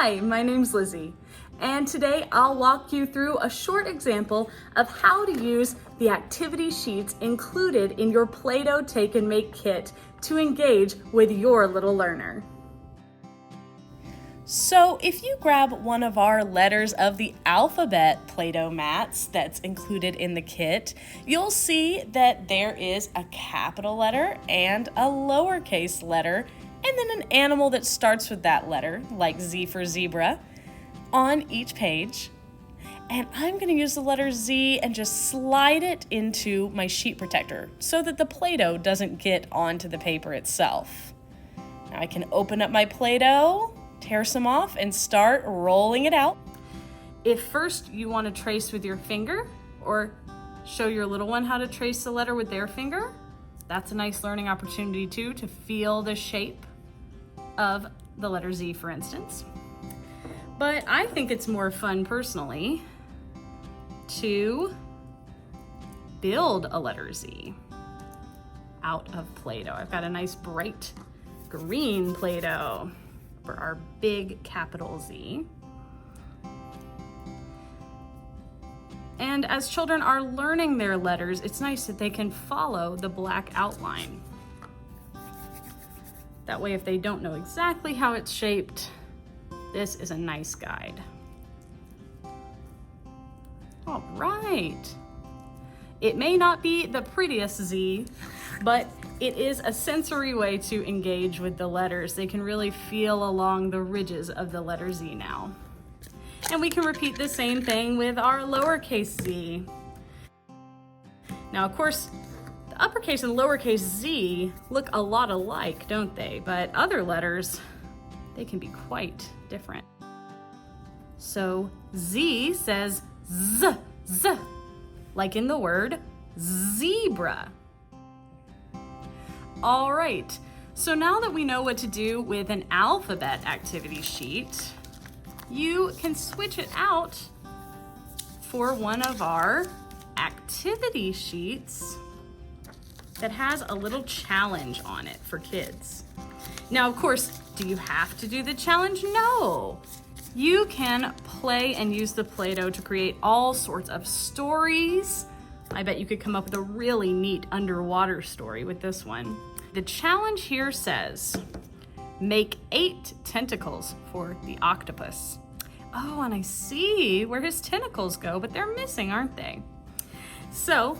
Hi, my name's Lizzie, and today I'll walk you through a short example of how to use the activity sheets included in your Play-Doh Take and Make kit to engage with your little learner. So if you grab one of our letters of the alphabet Play-Doh mats that's included in the kit, you'll see that there is a capital letter and a lowercase letter, and then an animal that starts with that letter, like Z for zebra, on each page. And I'm going to use the letter Z and just slide it into my sheet protector so that the Play-Doh doesn't get onto the paper itself. Now I can open up my Play-Doh, tear some off, and start rolling it out. If first you want to trace with your finger or show your little one how to trace the letter with their finger, that's a nice learning opportunity too, to feel the shape of the letter Z, for instance. But I think it's more fun personally to build a letter Z out of Play-Doh. I've got a nice bright green Play-Doh for our big capital Z. And as children are learning their letters, it's nice that they can follow the black outline. That way, if they don't know exactly how it's shaped, this is a nice guide. All right. It may not be the prettiest Z, but it is a sensory way to engage with the letters. They can really feel along the ridges of the letter Z now. And we can repeat the same thing with our lowercase z. Now, of course, the uppercase and lowercase z look a lot alike, don't they? But other letters, they can be quite different. So Z says Z, Z, like in the word zebra. All right, so now that we know what to do with an alphabet activity sheet, you can switch it out for one of our activity sheets that has a little challenge on it for kids. Now, of course, do you have to do the challenge? No. You can play and use the Play-Doh to create all sorts of stories. I bet you could come up with a really neat underwater story with this one. The challenge here says, make 8 tentacles for the octopus. Oh, and I see where his tentacles go, but they're missing, aren't they? So,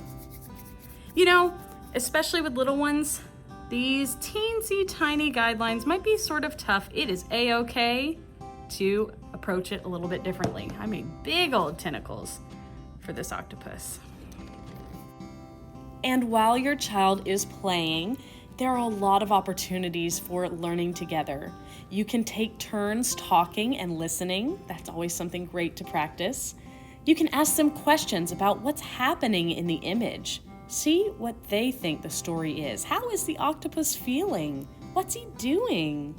you know, especially with little ones, these teensy tiny guidelines might be sort of tough. It is a-okay to approach it a little bit differently. I made big old tentacles for this octopus. And while your child is playing, there are a lot of opportunities for learning together. You can take turns talking and listening. That's always something great to practice. You can ask them questions about what's happening in the image. See what they think the story is. How is the octopus feeling? What's he doing?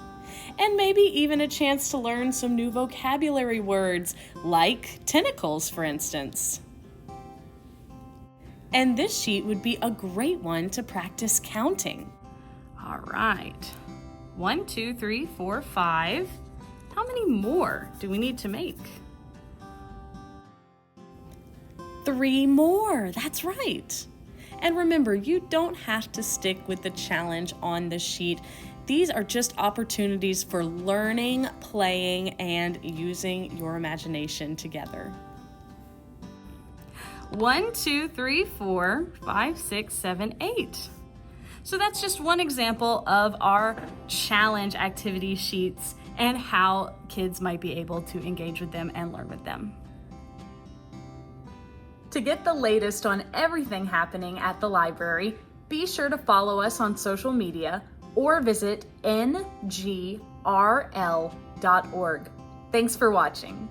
And maybe even a chance to learn some new vocabulary words, like tentacles, for instance. And this sheet would be a great one to practice counting. All right. 1, 2, 3, 4, 5. How many more do we need to make? 3 more, that's right. And remember, you don't have to stick with the challenge on the sheet. These are just opportunities for learning, playing, and using your imagination together. 1, 2, 3, 4, 5, 6, 7, 8. So that's just one example of our challenge activity sheets and how kids might be able to engage with them and learn with them. To get the latest on everything happening at the library, be sure to follow us on social media or visit NGRL.org. Thanks for watching.